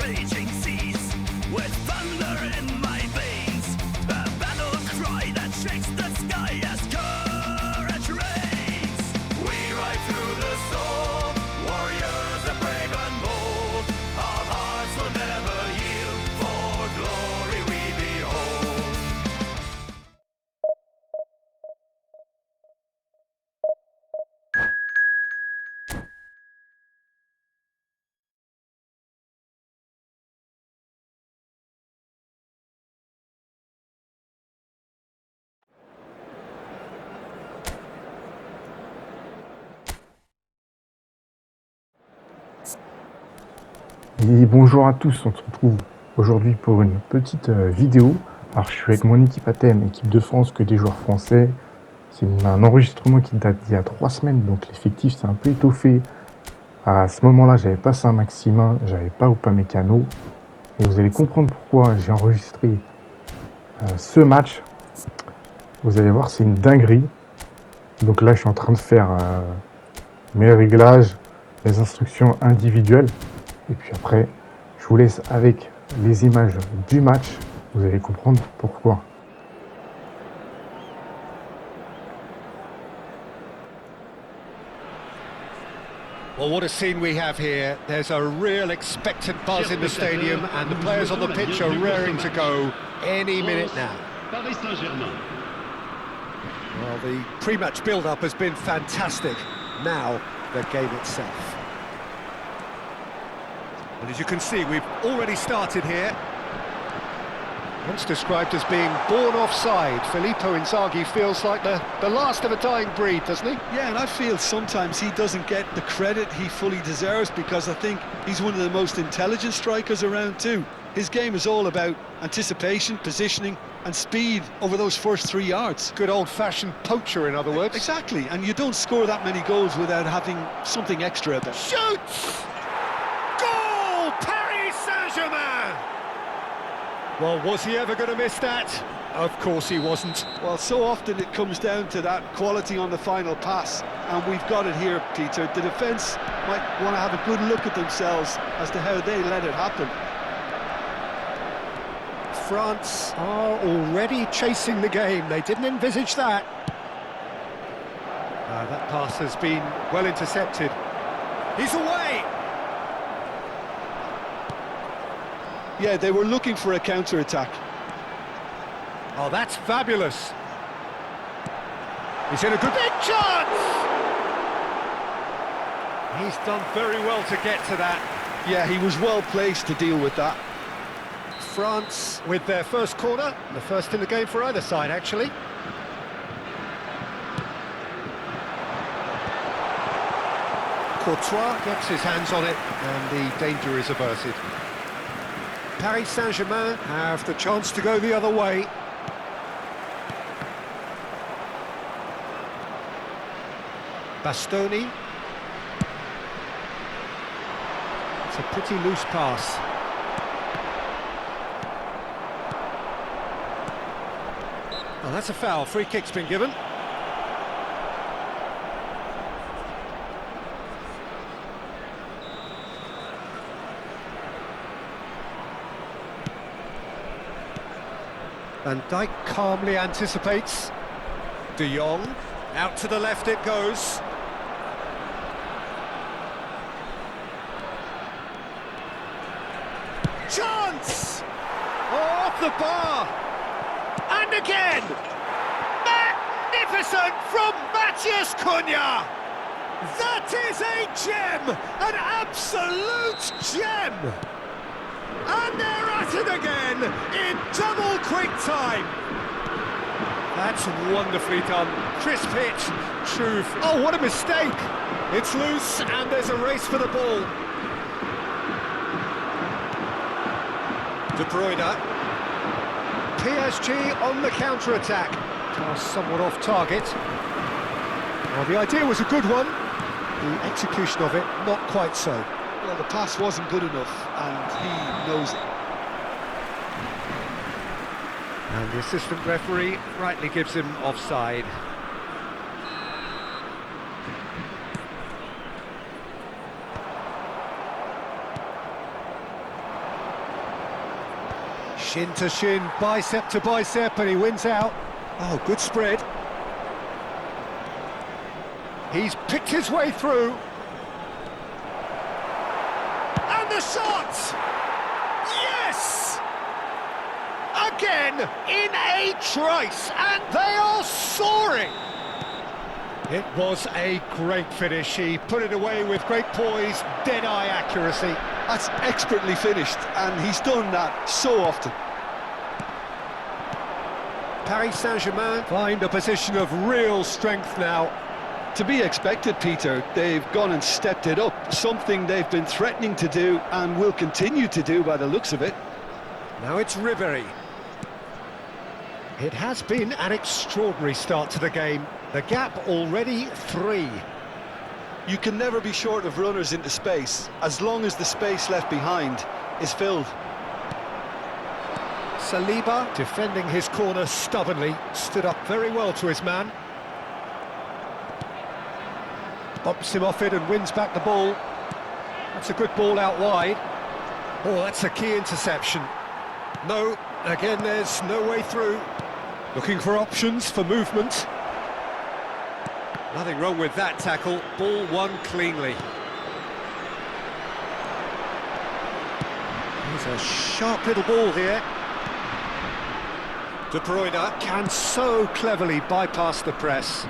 raging seas, with thunder in my veins, a battle cry that shakes the sky as courage reigns. We ride through the storm, warriors are brave and bold, our hearts will never yield, for glory we behold. Et bonjour à tous, on se retrouve aujourd'hui pour une petite vidéo. Alors je suis avec mon équipe à thème, équipe de France, que des joueurs français. C'est un enregistrement qui date d'il y a 3 semaines, donc l'effectif s'est un peu étoffé. À ce moment-là, j'avais pas Saint-Maximin, j'avais pas Upamecano. Et vous allez comprendre pourquoi j'ai enregistré ce match. Vous allez voir, c'est une dinguerie. Donc là, je suis en train de faire mes réglages, les instructions individuelles. Et puis après, je vous laisse avec les images du match. Vous allez comprendre pourquoi. Well, what a scene we have here. There's a real expectant buzz in the stadium and the players on the pitch are raring to go any minute now. Well, the pre-match build-up has been fantastic. Now, the game itself. And as you can see, we've already started here. Once described as being born offside, Filippo Inzaghi feels like the last of a dying breed, doesn't he? Yeah, and I feel sometimes he doesn't get the credit he fully deserves, because I think he's one of the most intelligent strikers around too. His game is all about anticipation, positioning and speed over those first 3 yards. Good old-fashioned poacher, in other words. Exactly, and you don't score that many goals without having something extra about it. Shoots! Goal! Paris Saint-Germain! Well, was he ever going to miss that? Of course he wasn't. Well, so often it comes down to that quality on the final pass, and we've got it here, Peter. The defence might want to have a good look at themselves as to how they let it happen. France are already chasing the game. They didn't envisage that. That pass has been well intercepted. He's away! Yeah, they were looking for a counter-attack. Oh, that's fabulous. He's in a good big chance! He's done very well to get to that. Yeah, he was well placed to deal with that. France with their first corner, the first in the game for either side, actually. Courtois gets his hands on it, and the danger is averted. Paris Saint-Germain have the chance to go the other way. Bastoni. It's a pretty loose pass. Oh, that's a foul. Free kick's been given. Van Dijk calmly anticipates. De Jong, out to the left it goes. Chance! Oh, off the bar! And again! Magnificent from Matthias Cunha! That is a gem! An absolute gem! And they're at it again in double quick time. That's wonderfully done. Crisp hit. Truth. Oh, what a mistake. It's loose and there's a race for the ball. De Bruyne. PSG on the counter-attack. Pass somewhat off target. Well, the idea was a good one. The execution of it, not quite so. Well, the pass wasn't good enough, and he knows it. And the assistant referee rightly gives him offside. Shin to shin, bicep to bicep, and he wins out. Oh, good spread. He's picked his way through. And the shot! Yes! Again, in a trice, and they are soaring! It was a great finish. He put it away with great poise, dead-eye accuracy. That's expertly finished, and he's done that so often. Paris Saint-Germain find a position of real strength now. To be expected, Peter. They've gone and stepped it up, something they've been threatening to do and will continue to do by the looks of it. Now it's Ribéry. It has been an extraordinary start to the game. The gap already 3. You can never be short of runners into space, as long as the space left behind is filled. Saliba, defending his corner stubbornly, stood up very well to his man. Bumps him off it and wins back the ball. That's a good ball out wide. Oh, that's a key interception. No, again there's no way through. Looking for options for movement. Nothing wrong with that tackle. Ball won cleanly. There's a sharp little ball here. De Bruyne can so cleverly bypass the press.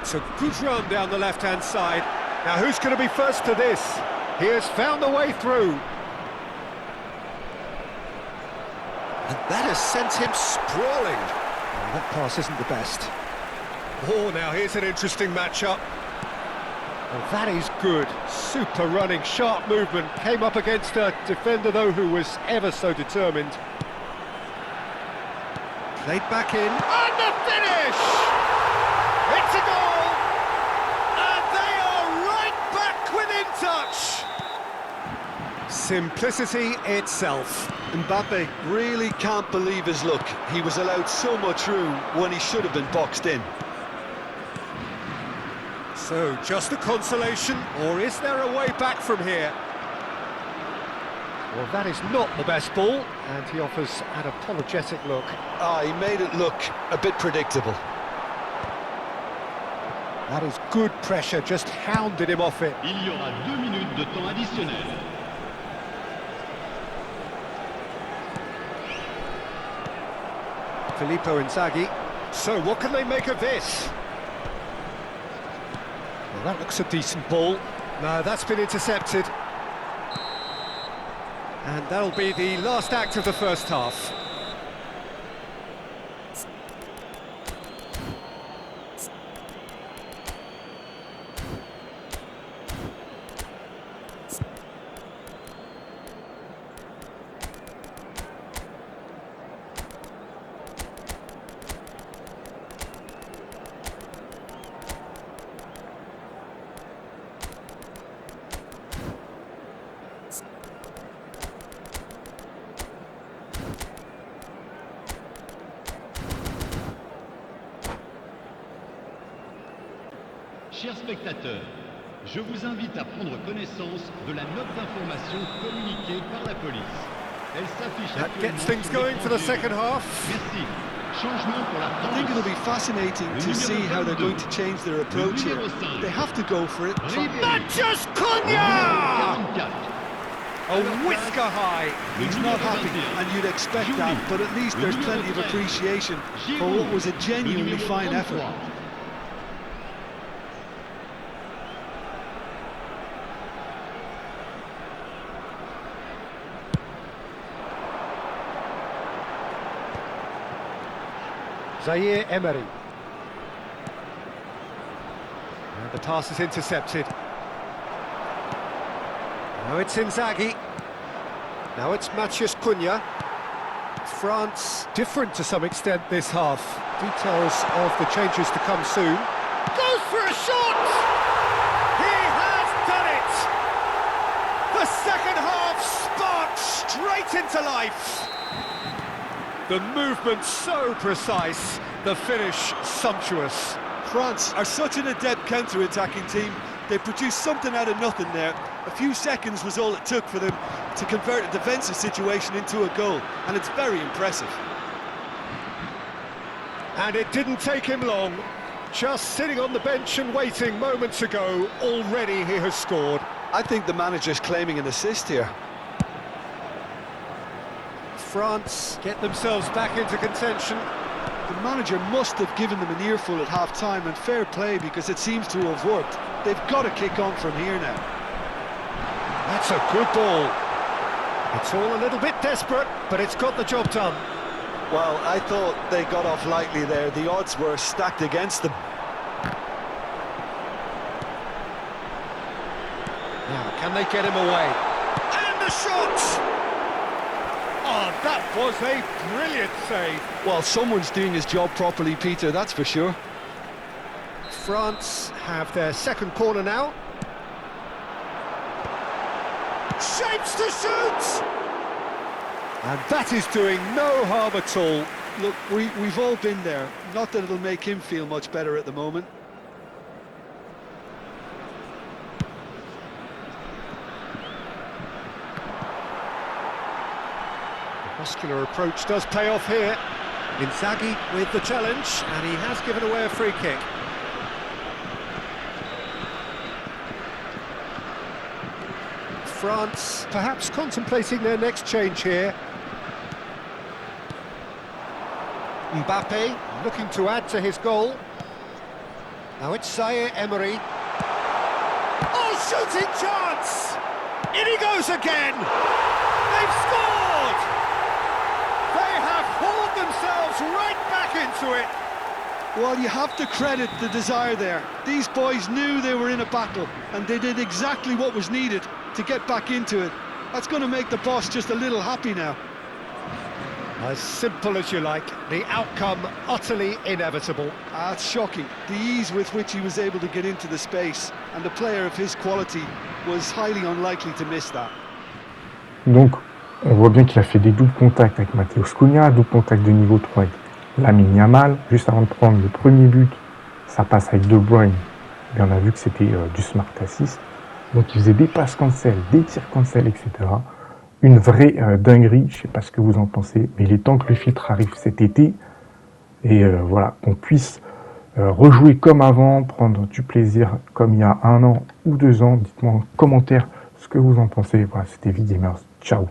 It's a good run down the left-hand side. Now who's going to be first to this? He has found a way through. And that has sent him sprawling. Oh, that pass isn't the best. Oh, now here's an interesting matchup. Well, that is good. Super running, sharp movement. Came up against a defender, though, who was ever so determined. Played back in. And the finish! It's a goal! And they are right back within touch! Simplicity itself. Mbappe really can't believe his luck. He was allowed so much room when he should have been boxed in. So, just a consolation, or is there a way back from here? Well, that is not the best ball, and he offers an apologetic look. He made it look a bit predictable. That is good pressure, just hounded him off it. Il y aura 2 minutes de temps additionnel. Filippo Inzaghi. So, what can they make of this? Well, that looks a decent ball. No, that's been intercepted. And that'll be the last act of the first half. Chers spectateurs, je vous invite à prendre connaissance de la note d'information communiquée par la police. Elle s'affiche That gets things going for the second half. Merci. Changement pour la I think it'll be fascinating to see how they're going to change their approach here. They have to go for it. Matches Cunha! 44. A whisker high. He's not happy, and you'd expect that, but at least there's plenty of appreciation for what was a genuinely fine effort. Zaire Emery. And the pass is intercepted. Now it's Inzaghi. Now it's Mathias Cunha. France different to some extent this half. Details of the changes to come soon. Goes for a shot! He has done it! The second half sparked straight into life. The movement so precise, the finish sumptuous. France are such an adept counter-attacking team. They produced something out of nothing there. A few seconds was all it took for them to convert a defensive situation into a goal, and it's very impressive. And it didn't take him long. Just sitting on the bench and waiting moments ago, already he has scored. I think the manager's claiming an assist here. France get themselves back into contention. The manager must have given them an earful at half-time, and fair play, because it seems to have worked. They've got to kick on from here now. That's a good ball. It's all a little bit desperate, but it's got the job done. Well, I thought they got off lightly there. The odds were stacked against them. Now, can they get him away? And the shot! Oh, that was a brilliant save. Well, someone's doing his job properly, Peter, that's for sure. France have their second corner now. Shapes to shoot! And that is doing no harm at all. Look, we've all been there. Not that it'll make him feel much better at the moment. The muscular approach does pay off here. Inzaghi with the challenge, and he has given away a free kick. France perhaps contemplating their next change here. Mbappe looking to add to his goal. Now it's Zaire Emery. Oh, shooting chance! In he goes again! They've scored! They have hauled themselves right back into it! Well, you have to credit the desire there. These boys knew they were in a battle, and they did exactly what was needed to get back into it. That's going to make the boss just a little happy now. As simple as you like, the outcome utterly inevitable. That's shocking. The ease with which he was able to get into the space, and a player of his quality was highly unlikely to miss that. Donc, on voit bien qu'il a fait des doubles contacts avec Mateusz Cunha, double contact de niveau 3 avec Lamine Yamal. Juste avant de prendre le premier but, ça passe avec De Bruyne. Et on a vu que c'était du smart assist. Donc il faisait des passes cancel, des tirs cancel, etc. Une vraie dinguerie, je sais pas ce que vous en pensez, mais il est temps que le filtre arrive cet été. Et voilà, qu'on puisse rejouer comme avant, prendre du plaisir comme il y a 1 an ou 2 ans. Dites-moi en commentaire ce que vous en pensez. Voilà, c'était Vikgamers. Ciao.